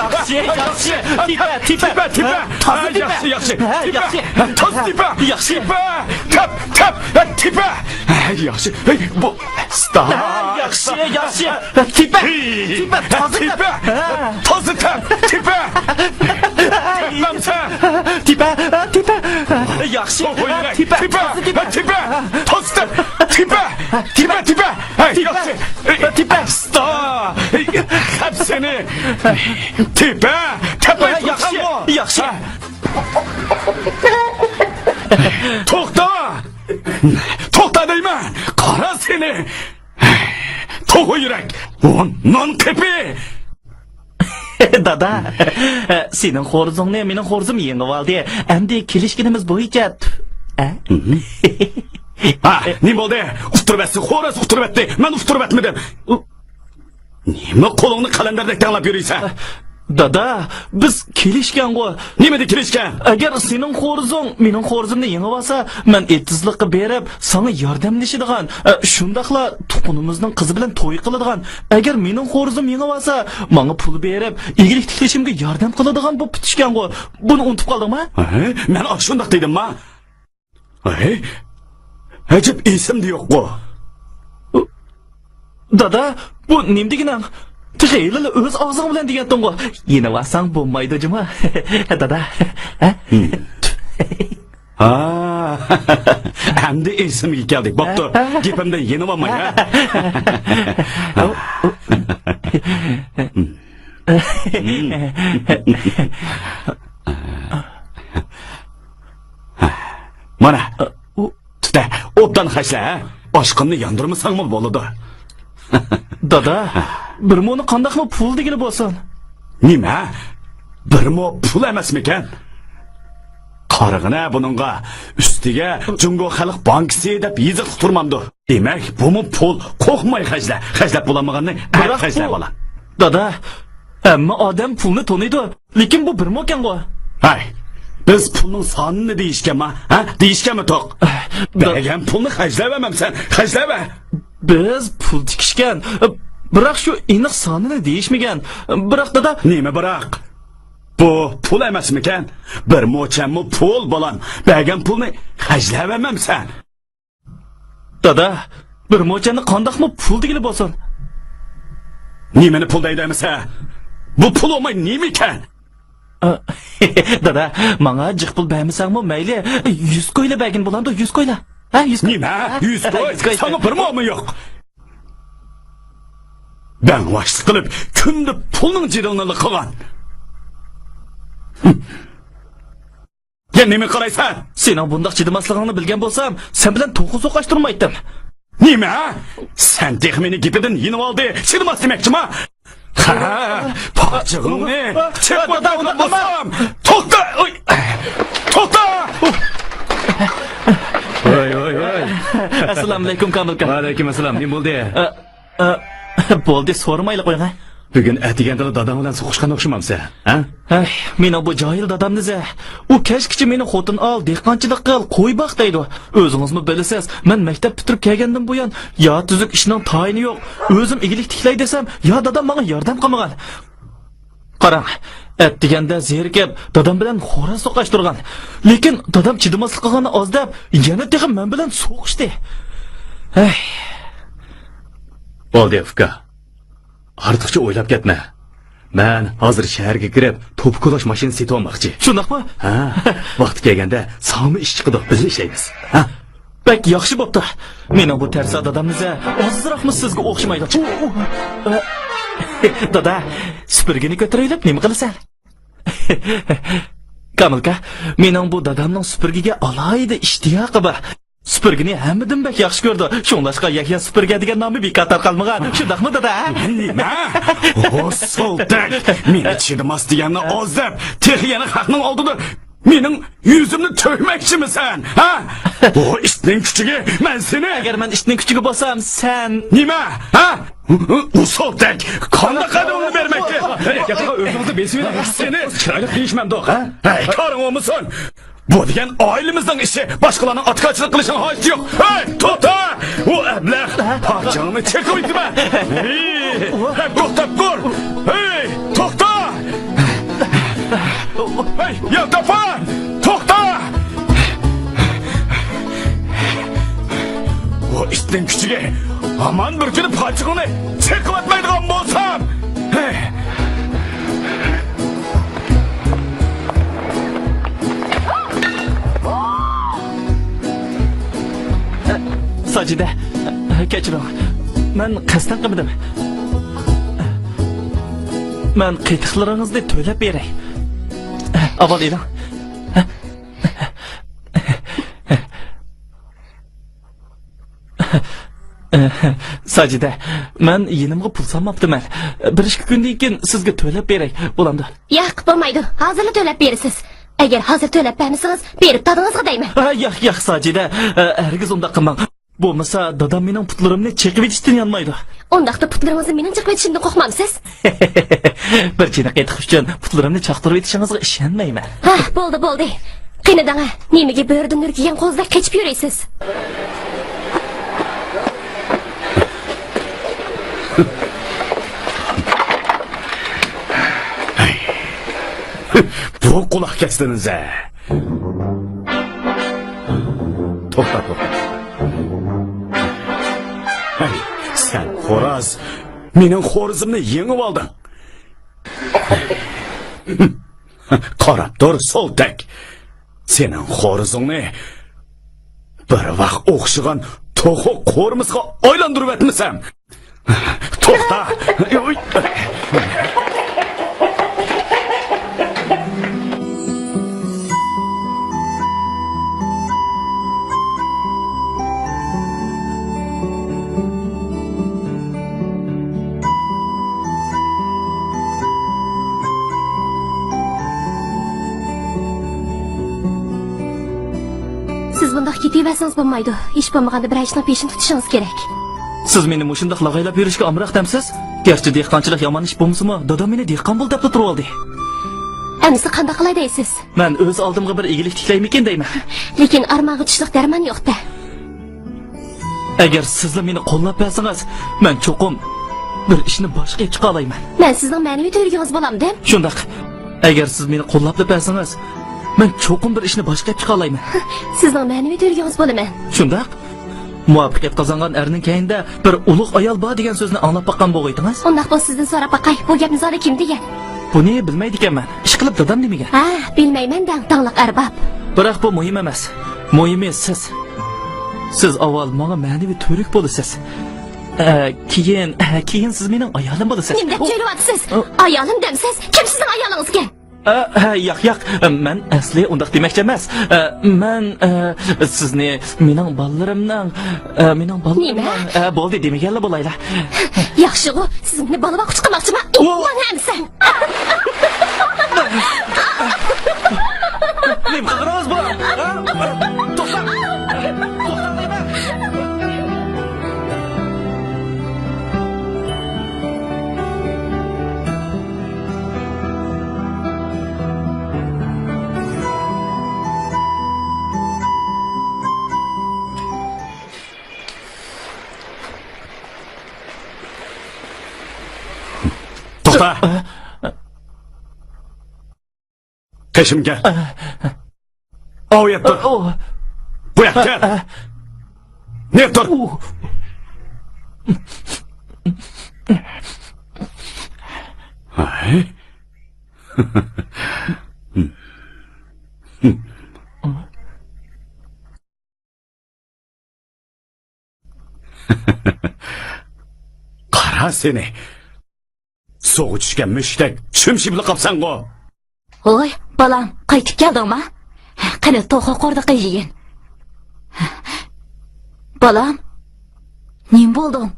yaxshi. Tipa. Yaxshi. Toz tipa. Yaxshi. Tipa. Yaxshi. Bu stop. Yaxshi. Tipa. Toz tipa. Tipa. Yaxshi. Tipa. Toz tipa. Tipa. Stop. Hepsini. Tipa. Yaxshi. To'xta deyman. Qara seni. To'g'ri yurak. Non kepi. Dada, sening xo'rzingni mening xo'rzim yengib oldi. Endi kelishganimiz bo'yicha. Nima bo'ldi? Ufturbatsi, xo'roz ufturbatdi. Men ufturbatmidim. Nima qo'lingni qalandardek tanlab yuriysan? Dada, biz kelishgan-ku. Nimada kelishgan? Agar sening xo'rzing mening xo'rzimni yengib olsa, men etizlikqa berib, sana yordamlashadigan, shundaqla tuqunimizning qizi bilan to'y qiladigan. Agar mening xo'rzim yengib olsa, menga pul berib, igilik tiklashimga yordam qiladigan bu bitishgan-ku. Buni unutib qoldingmi? Men shundaq dedim-mi? Ajib esimda yo'q-ku. Dada, bu nimdigina? Tixeyli o'z og'zing bilan degandim-ku. Yeni vasang bo'lmaydi jima. Dada. Endi esimga keldik. Bo'pti. Gapimdan yenilolmay, ha? Mana. Tuta, obdan xashla, ha? Oshqinni yondirmasangmi bo'ladi. Dada, bir moni qandaqmi pul degili bo'lsin? Nima? Bir mo pul emasmikan? Qarig'ina buningga ustiga Jungo Xalq Bankisi deb yiziq turmamdi. Demak, bu mu pul qo'rqmay xajlab bo'lamaganni xajlab ola. Dada, hamma odam pulni to'niydi, lekin bu bir mo'kan-ku. Hay. Biz pulning sonini deyishganmi? Ha? Deyishganmi to'q? Bergan pulni xajlayapman, xajlaba. Biz pul tikishgan. Biroq shu aniq sonini deyishmagan. Biroq dada, nima biroq? Bu pul emasmikan? Bir mo'chammi pul bolam. Bergan pulni xajlayapman. Dada, bir mo'chani qandaqmi pul degili bo'lsin? Nimani pul deydimsa? Bu pul olmay nima ekan? Dada, menga jiq pul bermasangmi mayli, 100 qo'yla bergin bo'ladi, 100 qo'yla. Ha, 100 qo'y. Nima? 100 qo'y. Sana bir mo'mi yo'q. Ben vaqt qilib, kunda pulning jirilini qilgan. Ya nima qaraysan? Sen bundaq chidamasligingni bilgan bo'lsam, sen bilan to'qqiz o'qashtirmaydim. Nima? Sen texmini gipidan yenib oldi. Chidamas demakchimi? Ha, pochig'ingni chekmada unutmasam. To'xta! To'xta! Voy. Assalomu alaykum Kamilka. Va alaykum assalom. Nima bo'ldi? Bo'ldi, so'ramayli qo'ying. Bugun atiganda dadam bilan so'qishgan o'xshamamsa, ha? Ay, meni bu johil dadamni-za. U kashkichi meni xotin ol, dehqonchilik qil, qo'y boq deydi. O'zingizmi bilasiz, men maktab bitirib kelgandan buyon yo tuzuk ishning tayini yo'q. O'zim igilik tiklay desam, yo dadam menga yordam qilmagan. Qarang, atiganda zerikib, dadam bilan xo'ra so'qashtirgan. Lekin dadam chidamaslik qilgani ozdab, yana texim men bilan so'qishdi. Ay. Bo'ldi, Fuka. Ortiqcha o'ylab ketma. Men hozir shaharga kirib, to'pkulash mashinasi setib olmoqchi. Shundaqmi? Ha, vaqt kelganda sami ish chiqadi, biz ishlaymiz. Ha? Bak yaxshi bo'pti. Meni bu tarsa dadamizga ozroqmi sizga o'xshamaydi. Dada, supurgini ko'tarib nima qilasan? Kamilka, mening bu dadamning supurgiga alohida ishtiyoqi bor. Supurgini hammadan bak yaxshi ko'rdi. Shunlashqa Yahya supurga degan nomni bekor tarqalmagan. Shundaqmi dada? Nima? O, soltak. Meni chidamas deganni ozab, texyani haqning oldida mening yuzimni to'ymoqchimisan? Ha? Bu ishning kuchiga men seni. Agar men ishning kuchiga bo'lsam, sen nima? Ha? U soltak qanday qadamni bermoqchi? harakatiga o'zingizni besinglar. Seni chiroyli deyishmamdi, ha? Hey, ko'ring olmasin. Bu degan oilamizning ishi, boshqalarning otqochilik qilishing hojati yo'q. Hey, to'xta! U ablah, parchangni chekib o'tma. Hey, to'xtab tur. Hey, to'xta! Hey, Yaltafon! To'xta! Bu ishning kuchiga aman bir kuni parchangni chekib o'tmaydigan bo'lsam. Hey! Sajida, kechiring. Men qasddan qilmadim. Men qiytiqlaringizni to'lab beray. Avval eling. Sajida, men yenimga pul solmabdiman. 1-2 kundan keyin sizga to'lab beray. Bo'lamdi. Yo'q, bo'lmaydi. Hozirla to'lab berasiz. Agar hozir to'lab bermasangiz, berib tadingizga deyman. Yo'q, Sajida, hargiz unda qilmang. Bo'lmasa, dadam mening putlarimni chekib etishdan yanmaydi. Undaqda putlaringizni mening chiqib etishimdan qo'rqmamsiz? Bir china qaytiq uchun putlarimni chaqtirib etishingizga ishonmayman. Ha, bo'ldi. Qinidan nimaga bo'rdan nurkigan qo'zda qechib yurasiz? Bu quloq kesdiniz ha. To'xta. Hey, sen xo'roz, mening xo'rozimni yengib olding. Qarab tur, soltak. Sening xo'rozingni bir vaqt o'xshagan to'xo qo'rmisga aylantirib etmasam. To'xta. Siz bundoq ketaversangiz bo'lmaydi. Ish bo'lmaganda bir ishni peshin tutishingiz kerak. Siz meni mushundaq lag'aylab yurishga amroqdamsiz? Garchi dehqonchilik yomon ish bo'lmasa-mu, dadam meni dehqon bo'l deb turib oldi. Endi qanday qilay deysiz? Men o'z oldimga bir egilik tiklaymikin deyman. Lekin armag'i tushliq darmon yo'q-da. Agar sizlar meni qo'llab bersangiz, men cho'qim bir ishni boshqa chiqa olayman. Men sizning ma'naviy to'yligingiz bo'lamdim. Shundaq. Agar siz meni qo'llab bersangiz, men cho'qim bir ishni boshqa chiqa olayman. Sizning ma'naviy to'yligingiz bo'laman. Shundaq. Muvaffaqiyat qozongan erning keyinda bir ulug' ayol bor degan so'zni anglab baqqan bo'g'aydingiz. Undaq bo'lsa sizdan so'rab baqay. Bu gapni zodi kim degan? Buni bilmaydi ekanman. Ish qilib dadam demagan. Ha, bilmayman-da, tanliq arbob. Biroq bu muhim emas. Muhimi siz. Siz avval menga ma'naviy to'rik bo'lasiz. Keyin siz mening ayolim bo'lasiz. Nima deb jo'ylayapsiz? Ayolim demsiz, kim sizning ayolingiz ekan? Yo'q, men asli undaq demoqchi emas. Men sizni mening bolalarimning bo'ldi demaganlar bo'laylar. Yaxshi-ku, siz meni bola boqib chiqmoqchiman. Mana hamsa. Nima qilasiz bu? To'xta. To'xta. Qishimga. Oyoq tur. Bu yoqqa. Ne tur? Ay. Qara seni. Soğuk tushgan mushtak chumshibli qopsan-ku. Oy, balam, qaytib keldingmi? Qani to'g'ri qo'rda qiygan. Balam, nim bo'lding?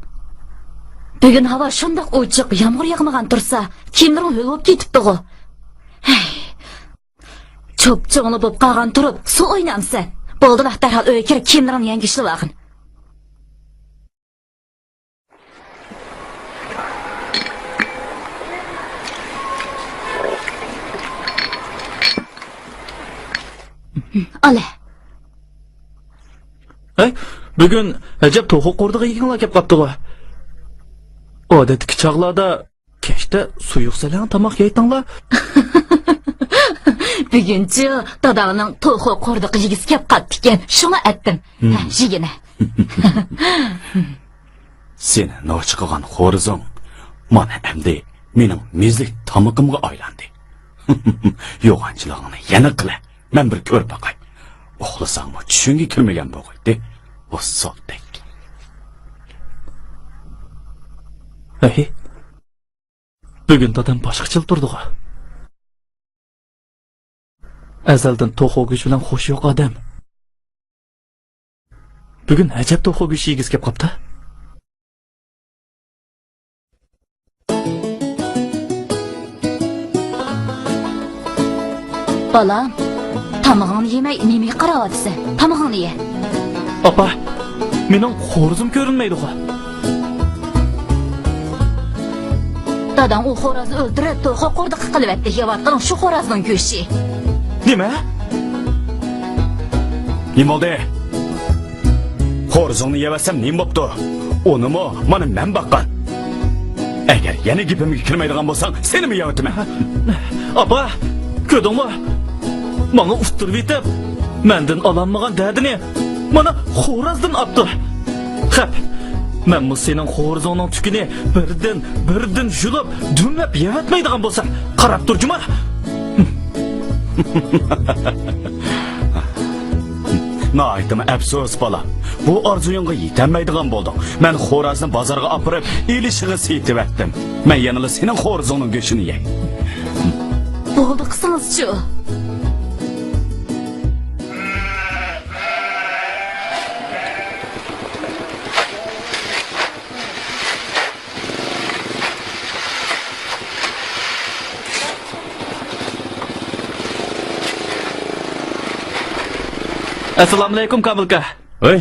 Bugun havo shundoq ochiq, yomg'ir yog'magan tursa, kimdir o'lib ketibdi-ku. Cho'pchig'ini bo'lib qolgan turib, suv o'ynamsan. Bo'ldi, darhol uyga kirib kimdirni yangishli vaqin. Ale. Hey, bugun ajab to'g'ri qo'rdiga yig'inlar kelib qopdi-ku. Odatdagi chog'larda kechda suyuq salan tomoq yeytinglar. Bugunchi dadamning to'g'ri qo'rdiga yigis kelib qopti ekan. Shuni aytdim. Ha, yigina. Seni nochi qilgan xo'rizing mana endi mening mezlik tomoqimga aylandi. Yo'g'anchiligini yana qila. Men bir ko'rib boqay. Uxlasangmi tushunga kirmagan bo'g'aydi. O'ssoqdek. Hey. Bugun dadam boshqacha turdi-ku. Azaldan to'g'ri go'sh bilan xo'sh yo'q odam. Bugun ajab to'g'ri go'sh yigis kelib qopti. Balam, tamog'ini yemay nima qarayapsan? Tamog'ini ye. Opa, mening xo'rizim ko'rinmaydi-ku. Dadam u xo'rozni o'ldirib, to'g'ri qo'rdiga qilib aytdi. Yeyotgan shu xo'rozning go'shti. Nima? Nima oldu? Xo'rizingni yevasam nima bo'pti? Unimi mana men baqqan. Agar yana gapimga kirmaydigan bo'lsang, seni mi yevataman? Opa, ko'rdingmi? Menga ustirib etib, mendan olanmagan dardini mana xo'rozdan oldi. Xap. Men bu senin xo'rizingning tukini birdan julib, dumlab yevatmaydigan bo'lsam, qarab turjuma. Naytım afsus bola. Bu arzuyunga yetenmaydigan bo'lding. Men xo'rozni bozorga olib, ilishig'i setib etdim. Men yanıla senin xo'rizingning go'shini yey. Bo'ldi qilsangiz-chi. Assalomu alaykum Kamilka. Oy.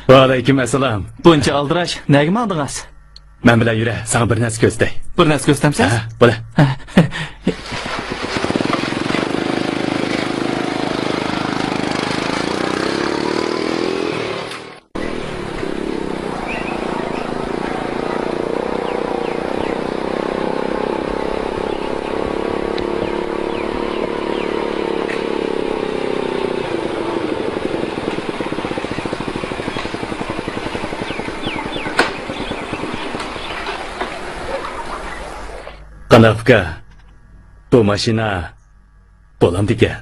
Va alaykum assalom. Buncha aldirash, nega maldingiz? Men bilan yura, sana bir narsa ko'rsatay. Bir narsa ko'rsatamsiz? Ha, bo'la. Qanaqqa bu mashina bo'lamdi ekan.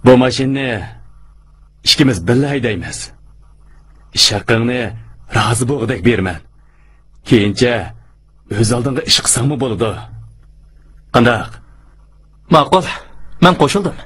Bu mashinani ikkimiz birga haydaymiz. Ish haqingni rozi bo'g'dak berman. Keyincha o'z oldinga ish qilsangmi bo'ladi. Qandaq? Ma'qul. Men qo'shildim.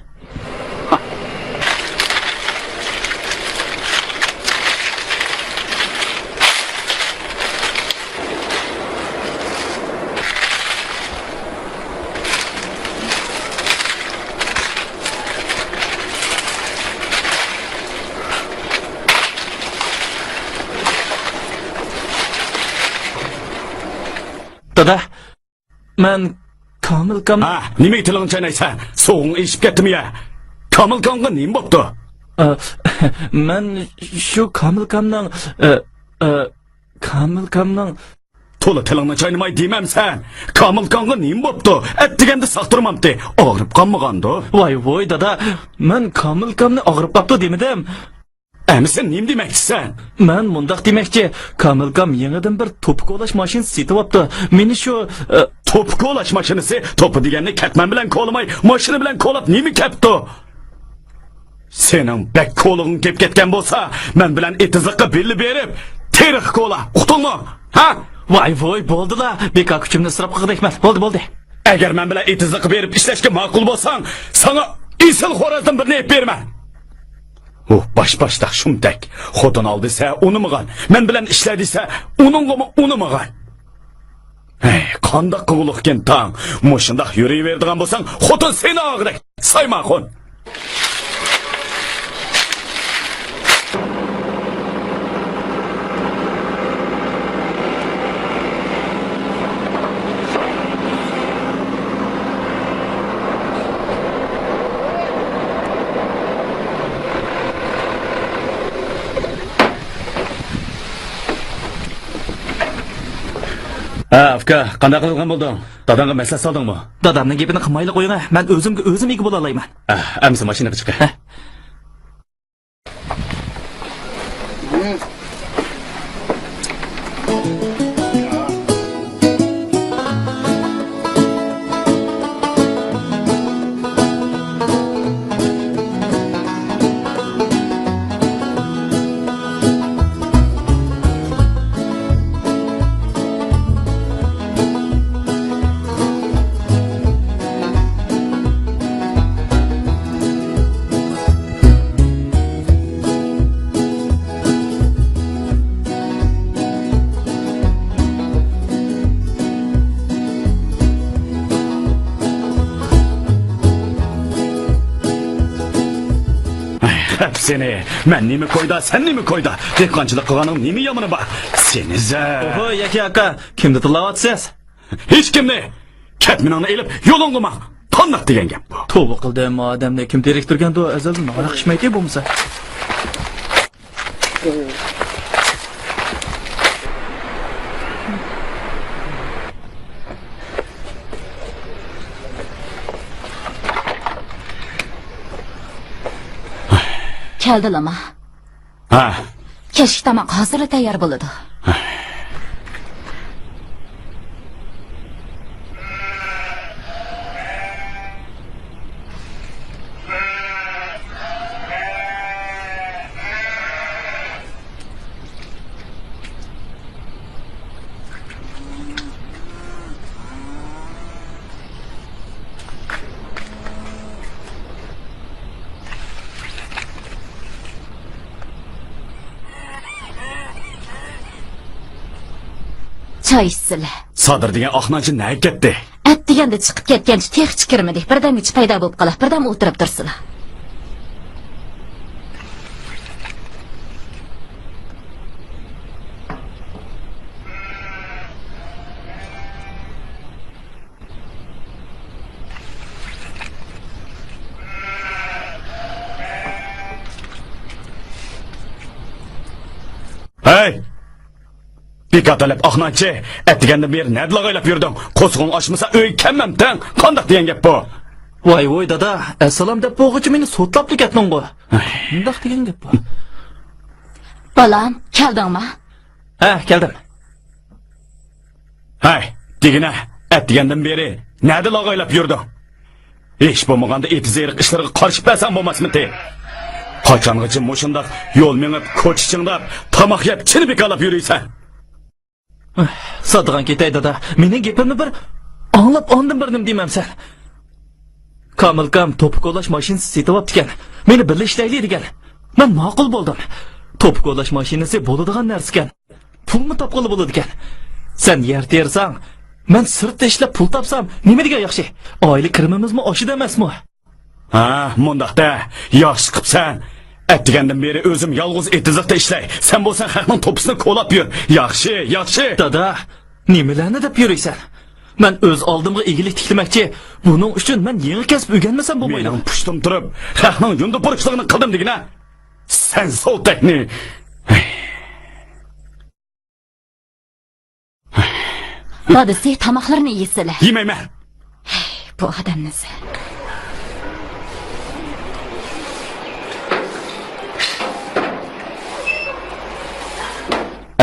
Dada, men Kamilkam... Ha, nimaga tilingni chaynaysan? So'ng eshib ketdimi ya? Kamilkamga nima bo'pti? Men shu Kamilkamning to'la tilingni chaynamay deymansan. Kamilkamga nima bo'pti? Atdiganda saqtirmamdi. Og'rib qolmagandi. Voy dada, men Kamilkamni og'rib qopti demadim. Endi sen nima demoqchisan? Men mundaq demoqchi, Kamilkam yangidan bir to'piq olash mashinasi setib olibdi. Meni shu to'piq olash mashinasi, to'pi deganni katman bilan qo'lamay, mashina bilan qo'lab nima kapti? Sening bek qo'lig'ing kep ketgan bo'lsa, men bilan etizliqqa belli berib, teriq qo'la, uqdingmi? Ha? Voy bo'ldi-la, beka kuchimni isrof qilgandekman. Bo'ldi. Agar men bilan etizliqqa berib ishlashga ma'qul bo'lsang, sana isil xo'razdan birni ep berma. U bosh-boshda shumdak. Xotin ol desa, unimag'an. Men bilan ishla desa, unimag'an. Hey, qandoq qilguliqken tang. Mushundaq yurayverdigan bo'lsang, xotin seni og'rak. Saymaqon. Uka, qanday qilgan bo'lding? Dadangga maslahat soldingmi? Dadamning gapini qilmayli qo'ying. Men o'zimga o'zim ega bo'la olmayman. Amsa mashinaga chiq. Seni, men nemi koyda, sen nemi koyda? Dehqonchilik qilganing nemi yomoni bor? Senize. Oho, Yaki aka, kimni tilavatsiz? Hech kimni. Ketminingni elib, yo'lingga qilma. Qandoq degan gap bu? Tavba qildim, odamni kim direktorganda azaldan naraqishmaydi bo'lmasa. Keldilarmi? Ha. Kechki tomoq hozir tayyor bo'ladi. Choy ichsizlar. Sodir degan oqnonchi nega ketdi? At deganda chiqib ketgancha tex kirmadik. Birdan ich paydo bo'lib qolib, birdan o'tirib tursizlar. Hey! Dikkatlab oqnonchi, atdigandan beri nerda lag'aylab yurding? Qo'sqing ochmasa uy kammamdan. Qandoq degan gap bu? Voy dada, assalom deb bo'g'ichi meni sotlab ketding qo'y. Bundoq degan gap bu. Bolam, keldingmi? Ha, keldim. Hay, degina, atdigandan beri nerda lag'aylab yurding? Hech bo'lmaganda etizeriq ishlarga qarshi bersan bo'lmasmidi? Qachongacha mushundaq yo'l menib, ko'chichingdab, tomoq yeb, chini bekalab yuriysan? Sadigan ketay dada, mening gapimni bir anglab ondim birnim demamsan. Kamilkam to'piqolash mashinasi setib olibdi. Meni birga ishlayli degan. Men ma'qul bo'ldim. To'piqolash mashinasi bo'ladigan narsa ekan. Pulni topqili bo'ladi ekan. Sen yer tersang, men sirtda ishlab pul topsam, nima degan yaxshi? Oylik kirimimizmi oshida emasmi? Ha, mundaqda yaxshi qilibsan. Atdigandan beri o'zim yolg'iz etizaqda ishlay. Sen bo'lsan xalqning to'pisini qo'lab yur. Yaxshi, yaxshi. Dada, nimalarni deb yuraysan? Men o'z oldimga egilik tiklamoqchi. Buning uchun men yangi kasb o'rganmasam bo'lmaydi. Mening pushtim turib, xalqning yunda burishligini qildim degina. Sen soltakni. Dadasi tomoqlarni yeysizlar. Yemayman. Bu odamnisi.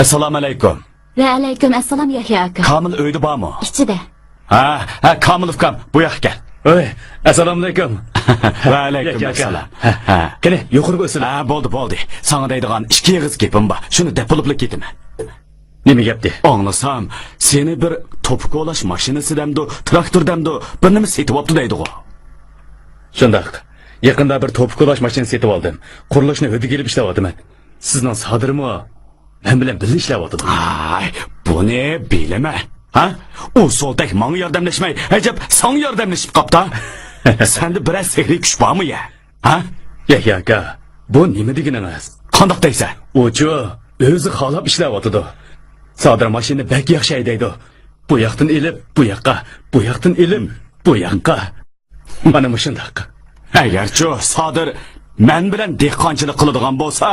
Assalomu alaykum. Va alaykum assalom Yahya aka. Kamil uyda bormi? Ichida. Ha, Kamilovkam, bu yoqqa kel. Oy, assalomu alaykum. Va alaykum assalom. Qani, yuqoriga o'sin. Ha, bo'ldi. Sana deydigan ikki yig'iz gapim bor. Shuni depolib ketaman. Nima gapdi? Anglasam, seni bir to'piqolash mashinasidanmi, traktordanmi bir nima setib olibdi deydi-ku. Shundaq. Yaqinda bir to'piqolash mashinasi setib oldim. Qurilishni o'zi kelib ishlayapman. Sizning Sodirmi? Men bilan birga ishlayapti. Ay, buni bilaman. Ha? U soltak menga yordamlashmay, ajab sen yordamlashib qopti. Senda biroz sehriy kuch bormi ya? Ha? Yahya aka, bu nima deganingiz? Qandoq deysan? O'chi o'zi xohlab ishlayapti. Sodir mashina bak yaxshi haydaydi. Bu yoqdan elib, bu yoqqa, bu yoqdan elib, bu yoqqa. Mana shundaq. Agarchi Sodir men bilan dehqonchilik qiladigan bo'lsa,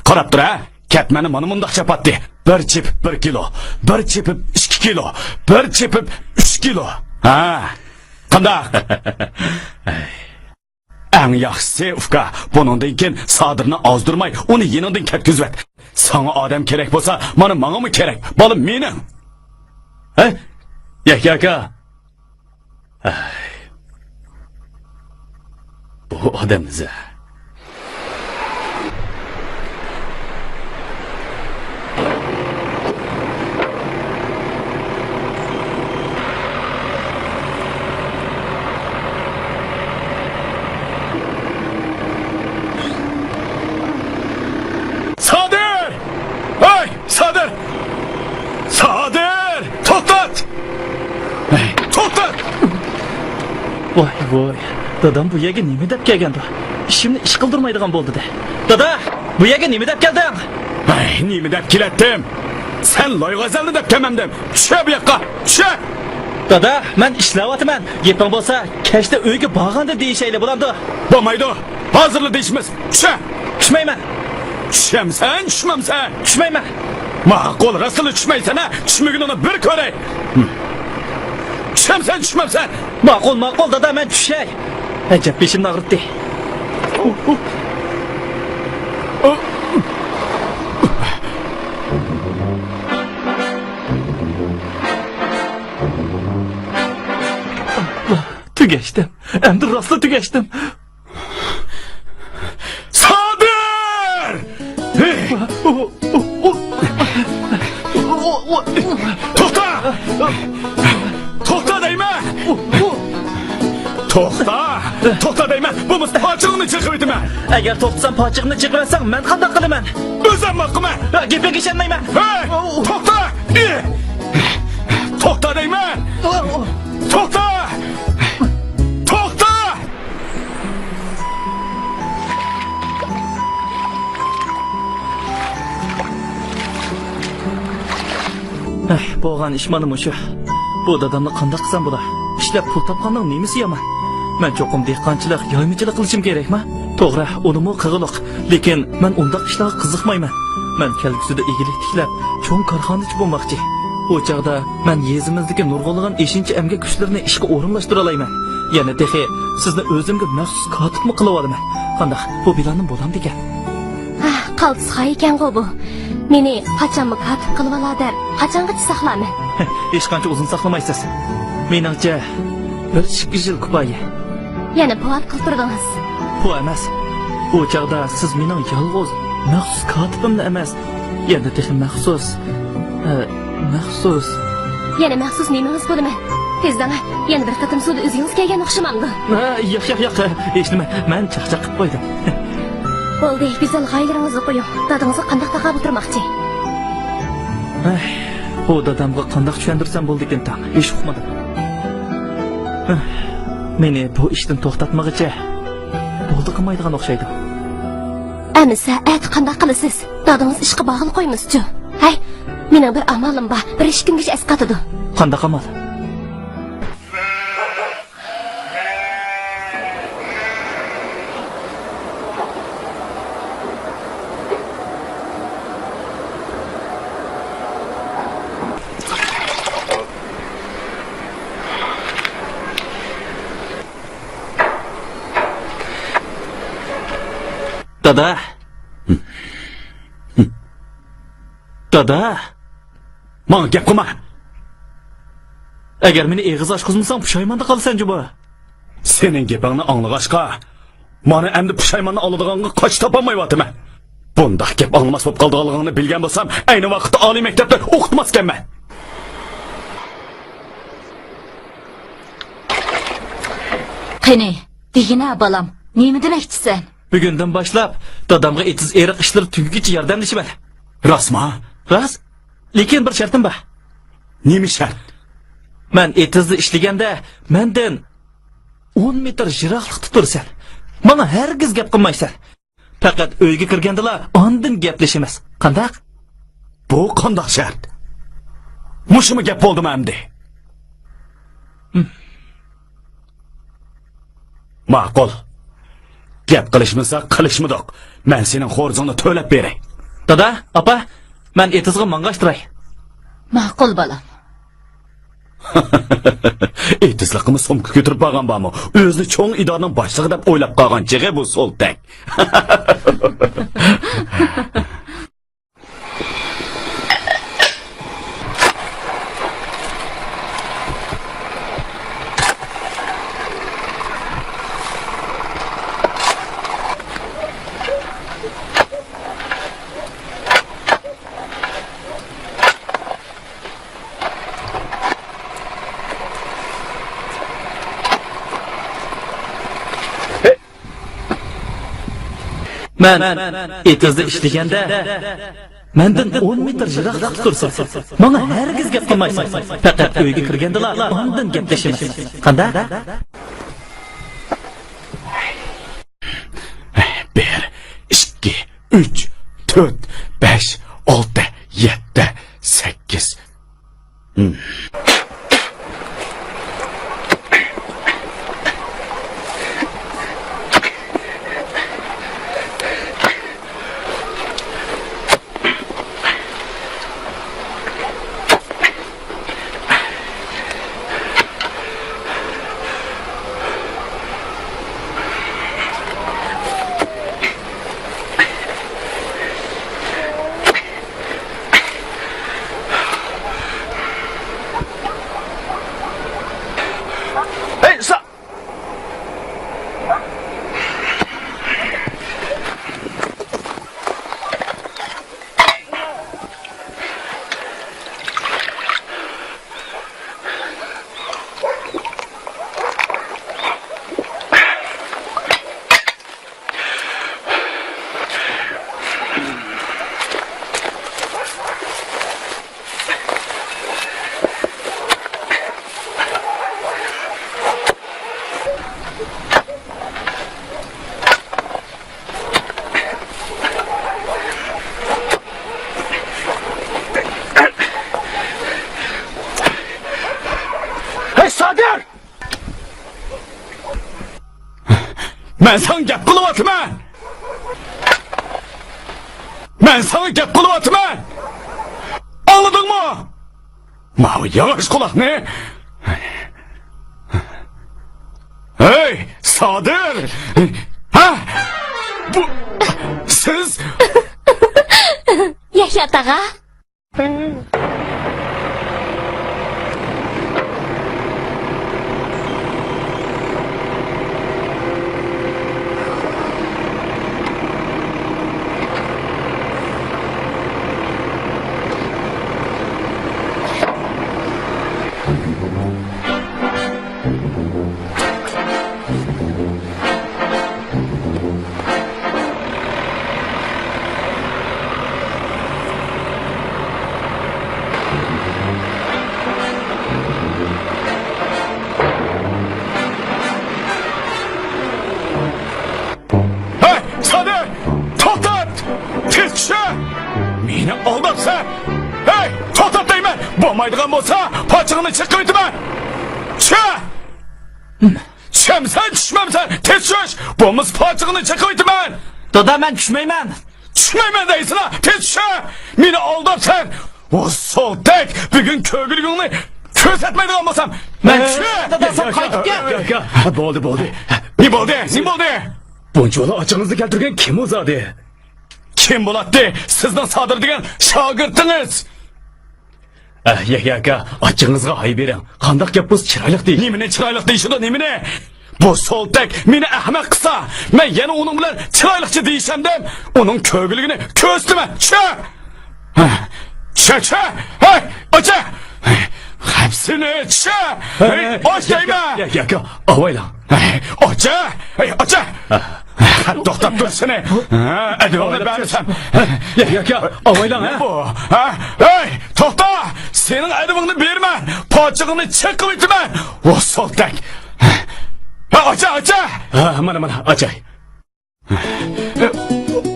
qarab tur ha. Ketmani mana mundaq chapatdi. Bir chip 1 kilo, bir chip 2 kilo, bir chepib 3 kilo. Ha. Qandaq? Eng yaxshisi uka, buningdan keyin Sadirni ozdirmay, uni yenidan ketkizib et. Sana odam kerak bo'lsa, mana menga kerak. Bolam mening. Ha? Yahya aka. Bu odam niza. Sadir! Hey, Sadir! Sadir! To'xtat! Hey, to'xtat! Voy, dadam bu yerga nima deb kelgandi? Ishimni ish qildirmaydigan bo'ldi-da. Dada, bu yerga nima deb kelding? Hey, nima deb kelatdim? Sen loyg'azalni deb kelmandim. Tusha bu yoqqa, tusha! Dada, men ishlayapman. Gaping bo'lsa, kechda uyga borganda deyishayli bo'ladi. Bo'lmaydi. Hozirla deyishimiz. Tusha! Tushmayman. Tushamsan, tushmamsan? Tushmayman. Ma'qul, rasuli tushmaysan-a? Tushmagunini bir ko'ray. Tushamsan, tushmamsan? Ma'qul, dada, men tushay. Ajab beshimni og'ritdi. Tugashdim. Endi rostla tugashdim. Sadir! To'xta! To'xta deyman! To'xta deyman! Bu pochig'ini chiqib etaman. Agar to'xtasam pochig'ini chiqarasang, men qanday qilaman? O'zim qilman. Gapiga ishonmayman. Hey! To'xta! To'xta deyman! To'xta! To'xta! Bo'lgan ish mana shu. Bu dadamni qanday qilsam bo'lar? Ishlab pul topganning nemisi yomon? Men cho'qim dehqonchilik, yoymichilik qilishim kerakmi? To'g'ri, unimi qig'iliq, lekin men undaq ishlarga qiziqmayman. Men kelgusida egilik tiklab, cho'ng korxonachi bo'lmoqchi. O chaqda men yezimizdagi nurg'unlagan 5-emgak kuchlarini ishga o'rinlashtira olaman. Yana texi sizni o'zimga maxsus kotibmi qilib olaman. Qanday? Bu bilanim bo'lamdi ekan. Qaltis ekan-ku bu. Meni qachonmi kotib qilib oladi? Qachongacha saqlaman? Hech qancha uzun saqlamaysiz. Meningcha 1-2 yil kifoya. Yana poat qiltirdingiz. Bu emas. O chaqda siz mening yolg'iz maxsus kotibimni emas, yana texi maxsus Yana maxsus nemangiz bo'laman? Tezdan yana bir qatim suvda o'zingiz kelgan o'xshamamdi. Yo'q, hech nima. Men chaqchaq qilib qo'ydim. Bo'ldi, go'zal g'aylaringizni qo'ying. Dadingizni qanday taqab o'tirmoqchi? Bu dadamga qanday tushuntirsam bo'ldi ekan tam. Hech uqmadim. Meni bu ishdan to'xtatmoqchi bo'ldi qilmaydigan o'xshaydi. Amisa, ayt qanday qilasiz? Dadingiz ishga bog'lib qo'ymiz-chi. Hay, mening bir amalim bor. Bir ish kungacha asqatadi. Qanday amal? Dada. Menga gap qilma. Agar meni eg'iz ochqizmasang, pushaymonda qolsan-chi bu. Sening gapingni anglag'achqa, mana endi pushaymonni oladiganga qoch topolmayapman. Bundaq gap anglamas bo'lib qolganligingni bilgan bo'lsam, ayni vaqtda oliy maktabda o'qitmaskanman. Qani, degina balam, nima demoqchisan? Bugundan boshlab dadamga etiz eriq ishlar tugigacha yordamlashaman. Rasma? Ras? Lekin bir shartim bor. Nima shart? Men etizni ishlaganda mendan 10 metr yiroqlikda tursan. Mana hargiz gap qilmaysan. Faqat uyga kirgandilar ondan gaplashamiz. Qanday? Bu qanday shart? Mushimi gap bo'ldimi endi? Ma'qul. Gap qilishmasa qilishmidoq. Men sening xo'rzingni to'lab beray. Dada, opa, men etizga mang'ashtiray. Ma'qul balam. Etizliqimi somka ko'tirib borgan bormi? O'zini cho'ng idoraning boshlig'i deb o'ylab qolgan chig'i bu Soltak. Men etizda ishlaganda mendan 10 metr yiroqda tursa, menga hargiz gap qilmaysiz. Faqat uyga kirgandala ondan gaplashamiz. Qanday? 1, 2, 3, 4, 5, 6, 7, 8. Ben sana gap kılıvatıman. Ben sana gap kılıvatıman. Anladın mı? Mavi yavaş kulak ne? Hey Sadır. Ha? Bu siz? Yahya tağa. Meni aldatsa, hey, to'xtat deyman. Bo'lmaydigan bo'lsa, pochig'ini chiqib o'taman. Tushamisan, tushmamsan, tez tush. Bo'lmasa pochig'ini chiqib o'taman. Dada men tushmayman. Tushmayman deysizlar, tez tush. Meni aldatsan, o Soltak bugun ko'gilingni ko'rsatmaydigan bo'lsam, men dada sen qaytib kel. Bo'ldi. Ne bo'ldi? Buncho'la ochig'ingizni keltirgan kim o'zadi? Kim bo'ladi? Sizning Sadir degan shogirdingiz. Yaka, ochig'ingizga hay bering. Qandoq gap bo'lsa chiroylik deydi. Nimani chiroylik deyishida, nimani? Bu Soltak meni ahmoq qilsa, men yana uning bilan chiroylikcha deyishamdan, uning ko'giligini ko'rsataman. Hey, ocha! Hepsini ocha! Och deyman. Yaka, avaylan. Ocha! Ocha! To'xtab tursana. Adamni bersam. Yaka, avaylan ha. Hey, to'xta! Sening adamingni berma. Pochig'ini chiqib o'taman. O Soltak. Ocha! Mana, ocha.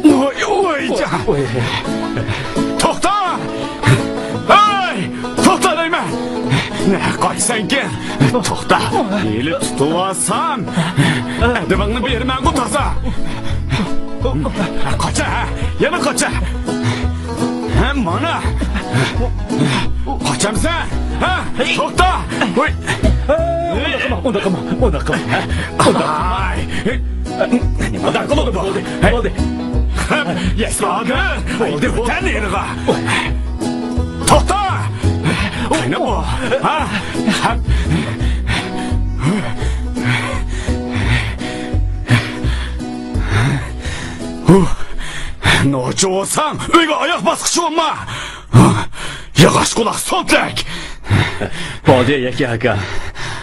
Voy. To'xta! Hey! To'xta deyman. Ne qo'ysankin? To'xta. Eli tutib olsam, adamingni berman bu toza. Qocha, yana qocha. Mana. Qocha. içemsen? Ha? Tokta! Oy! Onda kılma. Ay! Onda kılma bu. Oldu. Yes, hadi. Oldu. Ten yerine. Tokta! Ne bu? Ha? Nocu olsan öyle ayak baskışı olma. Yağış kulak sotlak. Oldu yeki haka.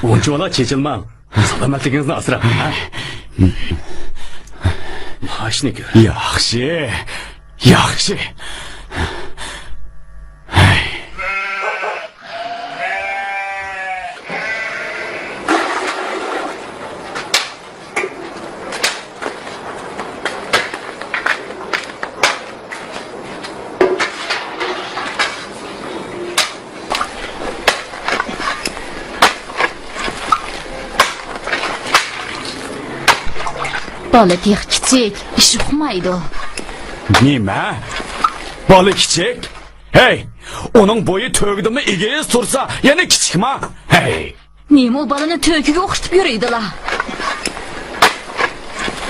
Onca ola çeçilmem. Salametliğinizni asıra. Maaşını gör. Yaxşı. Yaxşı. Bola tek kichik, ish uqmaydi. Nima? Bola kichik? Hey, onun boyu tögdimi egiz tursa, yana kichikma. Hey. Nima u bolani to'kiga o'qitib yuriydilar?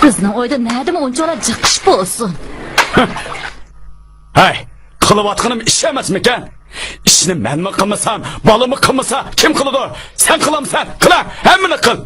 Bizni oyda nədimi oncalar jiqish bo'lsin. Hey, qılıvatqınım iş emasmikan? İşini men mi qilmasam, bolamı qilmasa kim qiladi? Sen qilamsan, qila, hammani qil.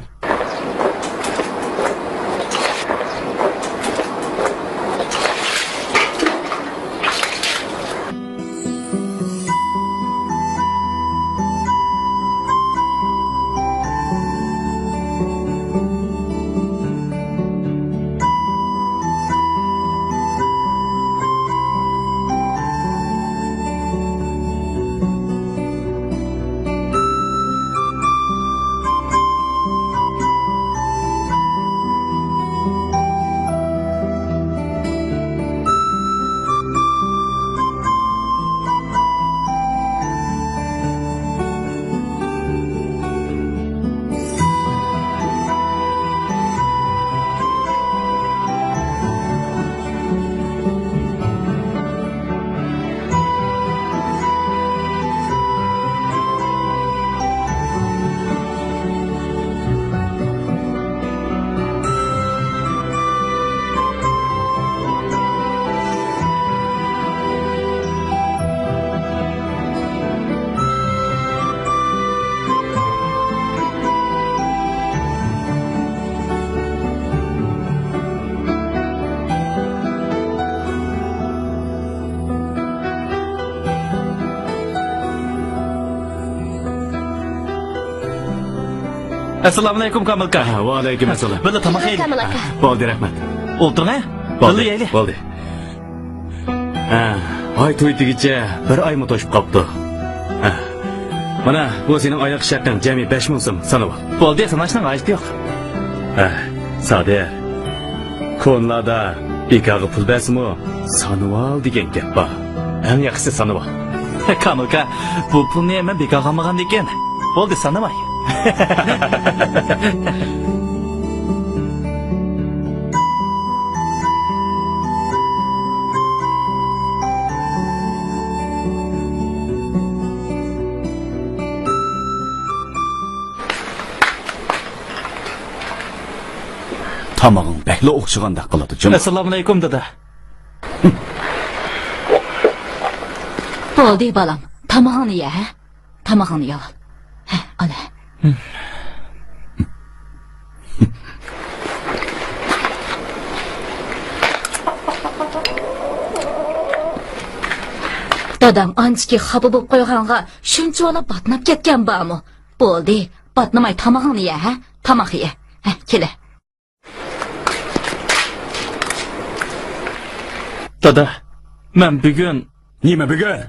Assalomu alaykum Kamilka. Va alaykum assalom. Bila tamoq yeylik. Kamil aka. Bo'ldi, rahmat. O'tiring a. Bo'ldi, Bila yeylik. bo'ldi. Ha, oy to'ytigicha bir oymi to'shib qopti. Ha. Mana bu sening oyoq shaqqing jami 5000 so'm sanab ol. Bo'ldi, sanashning hojati yo'q. Ha, Sadiq. Ko'nlarda bekaga pul bersinmi? Sanab ol degan gap bor. Eng yaxshisi sanab ol. Kamilka, bu pulni men bekor qilmagan ekan. Bo'ldi, sanamay. Tamog'ing bakla o'xshaganda qiladi, jim. Assalomu alaykum dada. Bo'ldi bolam, tomog'ini ye, ha? Tomog'ini ye. Ha, ana. Dadam anchiki xafa bo'lib qo'yganga shuncha batnab ketgan bormi? Bo'ldi, batnamay tomog'ini ye, ha? Tomoq ye. Ha, kela. Dada, men bugun Nima bugun?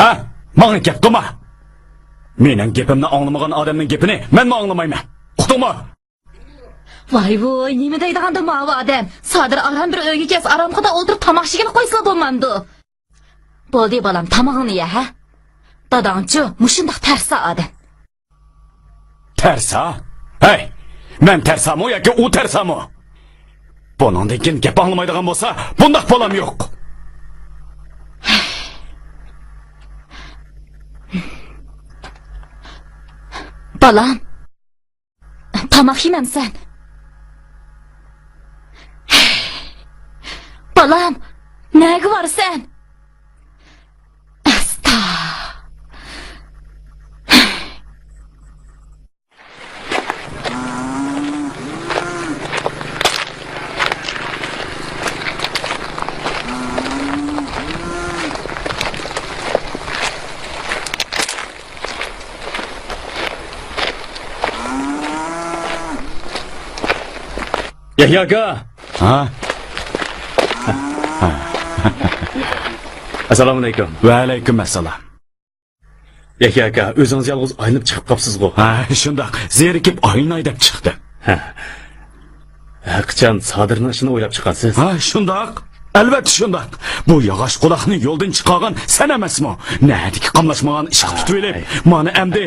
Ha? Menga gap qilma. Mening gapimni anglamagan odamning gapini men anglamayman. Uqdingmi? Voy voy, nima deydiganda bu odam? Sodir aram bir uyga kelsa aramxo'da o'tirib tomoq shigil qo'ysa bo'lmamdi. Bo'ldi bolam, tomog'ini ye, ha? Dadangchi mushundoq tarsa odam. Tersa? Hey, men tersami yoki u tersami? Bundan keyin gap anglamaydigan bo'lsa, bundoq bolam yo'q. Balam. Tamaq yemamsan. Balam, nega borsan? Asta. Yahya aka. Ha? Assalomu alaykum. Va alaykum assalom. Yahya aka, o'zingiz yolg'iz aylanib chiqib qopsiz-ku. Ha, shundoq. Zerikib o'ynay deb chiqdim. Qachon Sodirning ishini o'ylab chiqasiz? Ha, shundoq. Albatta shundoq. Bu yog'och quloqni yo'ldan chiqargan sen emasmi? Nadiki qamlashmagan ish tutib elib, mana endi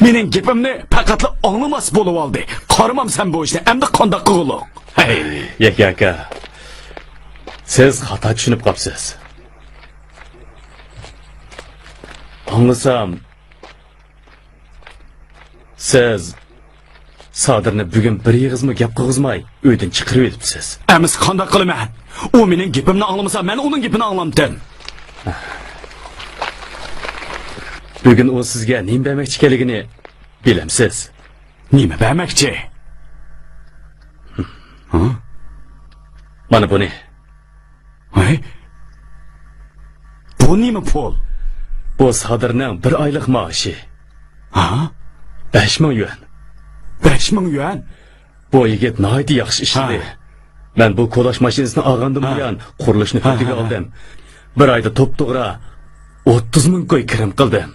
mening gapimni faqatla anglamas bo'lib oldi. Qaramam sen bu ishni. Endi qanday qilib? Hey, Yahya aka. Siz xato tushunib qopsiz. Anglasam, siz Sodirni bugun bir yig'izmi gap qilg'izmay uydan chiqarib etibsiz. Emis qanday qilaman? U mening gapimni anglamasa, men uning gapini anglamdim. Bugun u sizga nima demoqchi ekanligini bilamsiz. Nima bermoqchi? Mana buni. Hey? Bu nima pul? Bu Sodirning bir oylik maoshi. Ha? 5000 yuan. 5000 yuan. Bu yigit nihoyat yaxshi ishladi. Men bu kolash mashinasini olgandan buyon qurilishni hodiga oldim. Bir oyda to'p-to'g'ri 30 ming ko'y kirim qildim.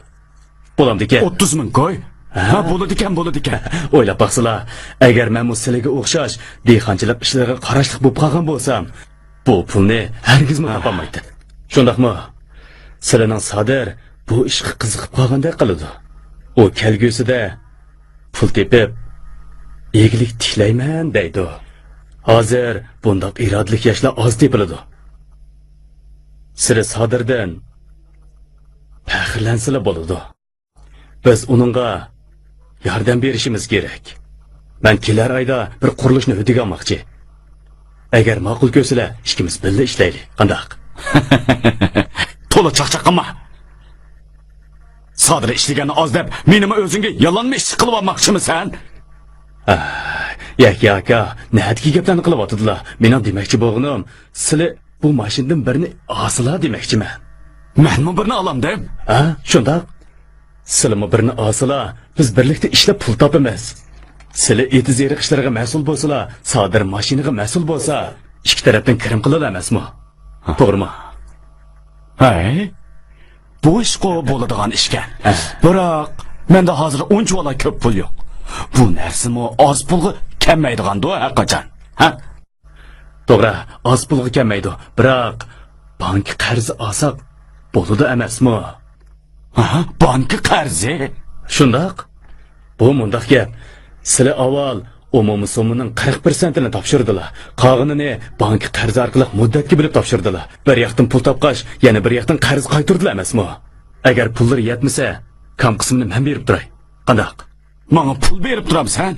Bo'lamdiki? 30 ming ko'y? Ha, bo'ladi ekan. O'ylab baqsizlar, agar men bu sizlarga o'xshash dehqonchilik ishlariga qarashli bo'lib qolgan bo'lsam, bu pulni hargizmi topolmaydi. Shundaqmi? Sizlarning Sodir bu ishga qiziqib qolgandek qiladi. U kelgusida pul tepib, eglik tiklayman deydi. Hozir bundoq irodalik yoshlar oz tepiladi. Sizlar Sodirdan faxrlansizlar bo'ladi. Biz uningga yordam berishimiz kerak. Men kelar oyda bir qurilishni o'tiga olmoqchi. Agar ma'qul ko'rsizlar, ikkimiz birga ishlaylik. Qandoq? To'la chaqchaqama. Sodir ishlaganni oz deb, menimi o'zingga yolg'onmi ish qilib olmoqchimisan? Yahya aka, nima gaplarni qilyaptilar? Mening demoqchi bo'lganim, sizlar bu mashindan birini olsizlar demoqchiman. Menmi birini olamdim? Ha, shundoq. Sizlarmi birini olsizlar, biz birlikda ishlab pul topamiz. Sizlar etiz-yeriq ishlarga mas'ul bo'lsalar, Sodir mashinaga mas'ul bo'lsa, ikki tarafdan kirim qiladi emasmi? To'g'rimi? Hey? Bu ish bo'ladigan ishga. Biroq menda hozir uncha ko'p pul yo'q. Bu narsami oz pulga kelmaydigan-da haqiqatan. Ha? To'g'ri, oz pulga kelmaydi. Biroq bank qarzi olsak bo'ladi emasmi? Aha, bank qarzi. Shundoq. Bu mundaq gap. Sizlar avval umumiy summaning 40%ni topshirdilar. Qolganini bank qarzi orqali muddatga bilib topshirdilar. Bir yoqdan pul topqash, yana bir yoqdan qarz qaytardilar emasmi? Agar pullar yetmasa, kam qismini men berib turay. Qandoq? Menga pul berib turamsan?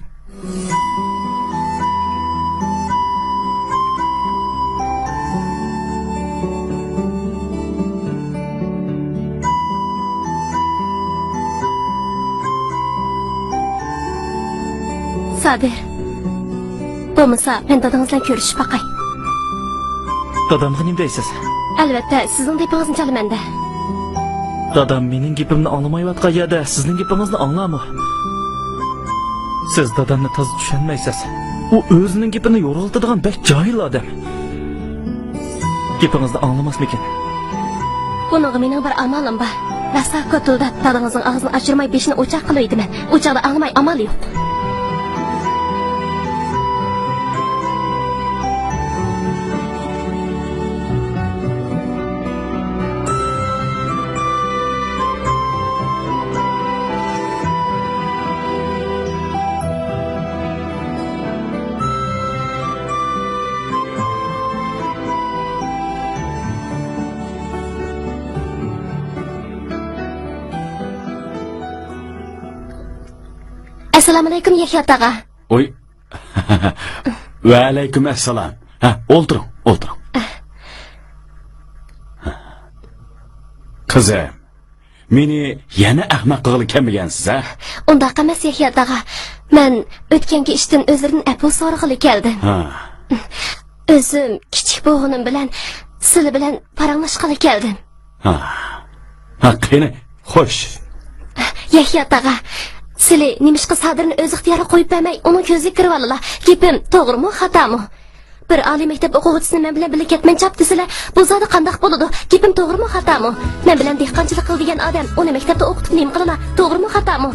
Sodir. Bo'lmasa, men dadingiz bilan ko'rishib baqay. Dadamga nima deysiz? Albatta, sizning gapingizni chalaman-da. Dadam mening gapimni anglamayotgan yerda sizning gapingizni anglamı. Siz dadamni toz tushunmaysiz. U o'zining gapini yo'rg'iltadigan bek johil odam. Gapingizni anglamasmikin? Buningga mening bir amalim bor. Rasa ko'tilda dadingizning og'zini ochirmay beshini o'chaq qilib aytaman. O'chaqda anglamay amal yo'q. Assalomu alaykum Yahyo tog'a. Oy. Va alaykum assalom. Ha, o'ltiring, o'ltiring. Qizim, meni yana ahmoq qilib kelmagansiz, ha? Undaq emas Yahyo tog'a. Men o'tgangi ishdan o'zimdan afv so'rag'ili keldim. Ha. O'zim kichik bo'g'inim bilan sizlar bilan paranglashqali keldim. Ha. Ha, qani, xo'sh. Yahyo tog'a, sizlar nimishqa Sadirni o'z ixtiyori qo'yib bermay, uni ko'ziga kirib olinglar. Gapim to'g'rimi, xatomi? Bir oliy maktab o'quvchisini men bilan birga ketman chap desizlar, bu zodi qandoq bo'ladi? Gapim to'g'rimi, xatomi? Men bilan dehqonchilik qilgan odam uni maktabda o'qitib nima qilaman? To'g'rimi, xatomi?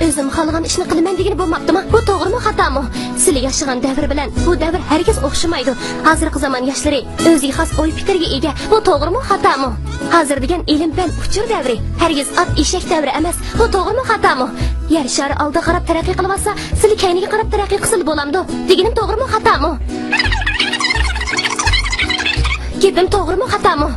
O'zim xohlagan ishni qilaman degan bo'lmabdimi? Bu to'g'rimi, xatomi? Sizlar yashagan davr bilan bu davr hargiz o'xshamaydi. Hozirgi zamon yoshlari o'ziga xos o'y fikrga ega. Bu to'g'rimi, xatomi? Hozir degan ilm fan uchur davri, hargiz ot eshak davri emas. Bu to'g'rimi, xatomi? Yer shari oldi qarab taraqqiy qilmasa, sizlar kayniga qarab taraqqiy qilsa bo'lamdi. Deganim to'g'rimi, xatomi? Gapim to'g'rimi, xatomi?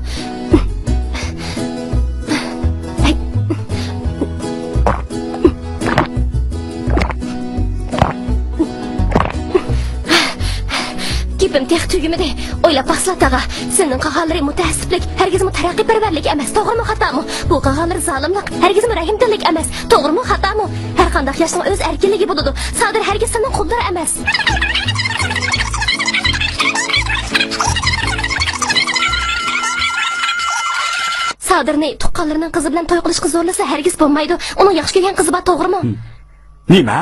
Gapim tex tugimidi. O'ylab baqsla tog'a. Sening qilganlaring mutaassiblik, hargiz taraqqiyparvarlik emas. To'g'rimi, xatomi? Bu qilganlar zolimlik, hargiz rahimdillik emas. To'g'rimi, xatomi? Har qanday yoshning o'z erkinligi bo'ladi. Sadir hargiz sening quldor emas. Sadirni tuqqanlarining qizi bilan to'y qilishga zo'rlasa hargiz bo'lmaydi. Uni yaxshi ko'rgan qizi bor, to'g'rimi? Nima?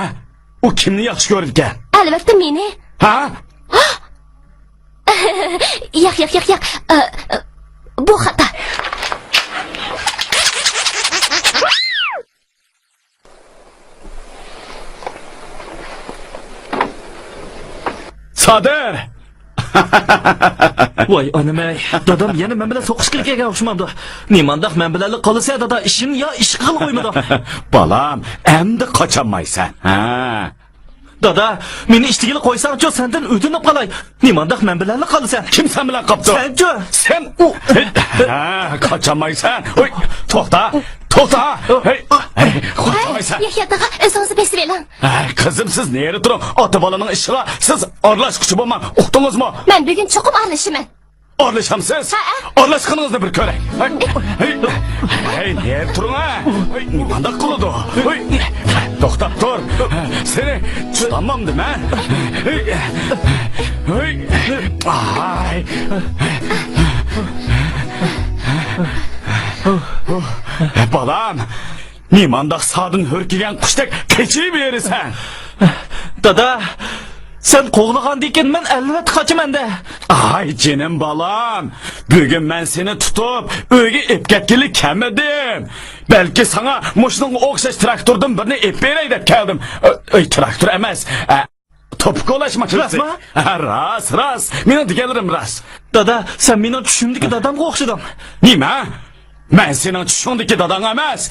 U kimni yaxshi ko'rgan? Albatta meni. Ha? Yo'q. Bu xato. Sadir! Voy onamay, dadam yana men bilan so'qishga kelgan o'xshamadi. Nimandaq men bilan qolsa dada ishim yo ish qilib qo'ymadi. Balam, endi qochanmaysan. Ha. Dada, meni ishtigini qo'ysang-chi, sendan o'tinib qolay. Nimandaq men bilan qolsan. Kim sen bilan qopdi? Sen-chi? Sen u. Ha, qochanmaysan. Oy, to'xta. Hey, qo'ymaysan. Yahyo tog'a, o'zingizni besirlang. Qizim, siz neri turing? Ota bolaning ishiga siz aralashquchi bo'lmang. Uqdingizmi? Men bugun cho'qib aralashaman. Aralashamiz? Aralashqaningizni bir ko'ray. Hey, neri turing ha? Qanday qiladi? To'xtab tur. Seni tutamamdim ha? Ay. Balam, nimandaq sadın hörkigen qushdek keçib yerisan. Dada, sen qo'g'lagandan men albatta qochaman-da. Ay jinim balam, bugun men seni tutib, uyga ep ketgili kelmadim. Balki sana mushning o'xshash traktordan birini ep beray deb keldim. Traktor emas. Topqolash makinasi. Ras. Meni deganlarim ras. Dada, sen meni tushimdagi dadamga o'xshading. Nima? Men sening tushundagi dadang emas.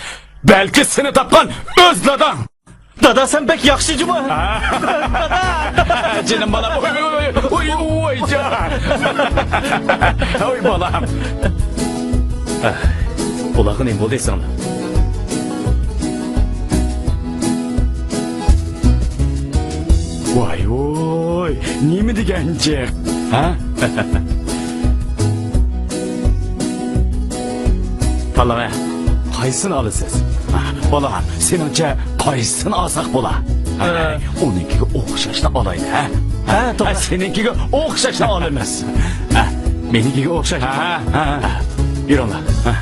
Balki seni topgan o'z dadang. Dada, sen bek yaxshi-jimi? Jinim balam. Oy, jon. Oy balam. Qulog'ing nima bo'ldaysan? Voy, nima deganchi? Ha? Talaba, qaysini olasiz? Balam, seningcha qaysini olsak bo'la? Uninkiga o'xshashni olaydi, ha? Ha, to'g'ri. Seninkiga o'xshashni olamiz. Ha, menikiga o'xshash. Ha. Yuringlar. Ha.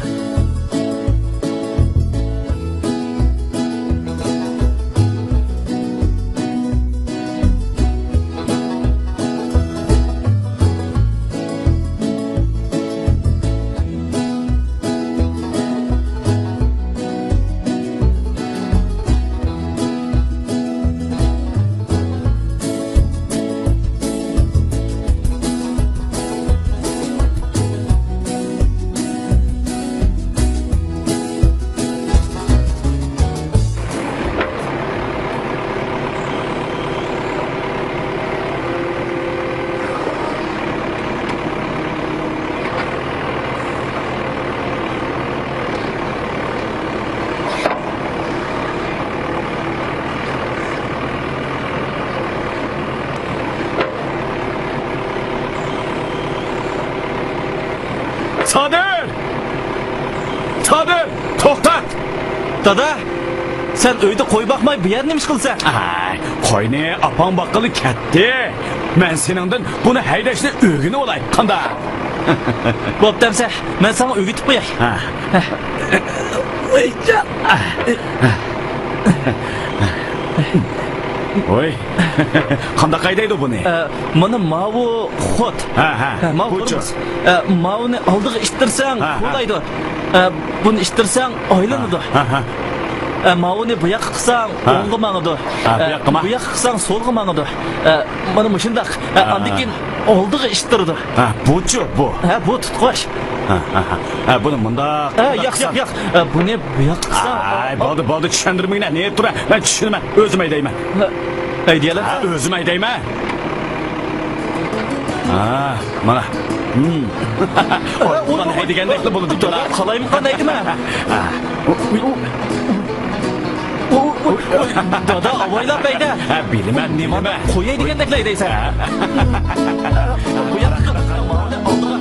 Sadir! Sadir! To'xtat! Dada, sen uyda qo'y boqmay bu yerni nima qilsan? Ay, qo'yni apang baqqali ketdi. Men seningdan buni haydashni o'rganib olay. Qanday? Bo'pti amsa, men sana o'rgatib qo'yay. Ha. Oy. Qanday qaydaydi buni? Mana mavu xot. Ha. Mavu Buchu. mavuni oldiga ishtirsang, Ha. qo'laydi. Buni ishtirsang, aylanadi. Ha. Mavuni bu yoqqa qilsang, Ha. o'ngga mangadi. Ha, bu yoqqa ma? Bu yoqqa qilsang, so'lga mangadi. Mana shundaq. Andan keyin oldiga ishtirdi. Ha, buchu bu. Bu tutqosh. Ha, buni bunda. Yo'q. Buni bu yoqqa qilsang, Ay, bo'ldi, tushundirmanglar. Ne tura? Men tushunaman. O'zim aytayman. aydiyalar. Ha, o'zim aytayman. Ha, mana. Orqadan haydagandek bo'ldi. Qalaymi qandaydimi? Dada, avaylab bayda. Ha, bilaman, nima? Qo'yay degandek laydaysan. Bu yoqqa mavuni oldiga.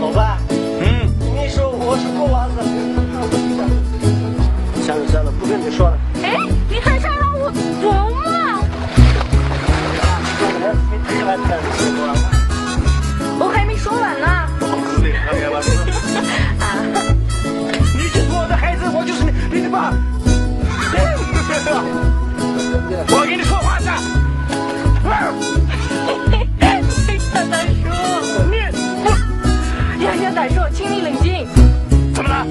老爸，你说我是狗娃子。算了，不跟你说了。哎，你还想让我走吗？我还没说完呢。你就是我的孩子，我就是你的爸。我跟你说话呢。大叔，请你冷静。怎么了？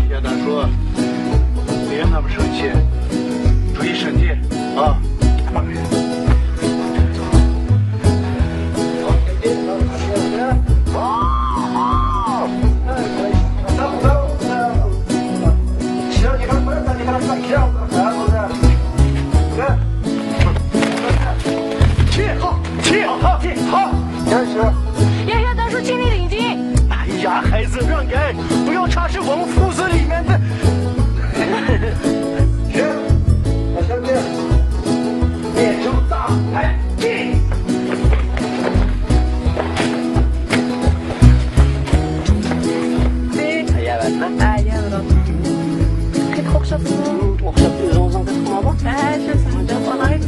叶大叔，别那么生气，注意身体啊。好，开始。呀，大叔，请你冷静。哎呀，孩子，让开，不要插手我们父子里面的。行，小兄弟，练手大来进。Okşap, özün uzun kısmına bak. Şurası, bana ait.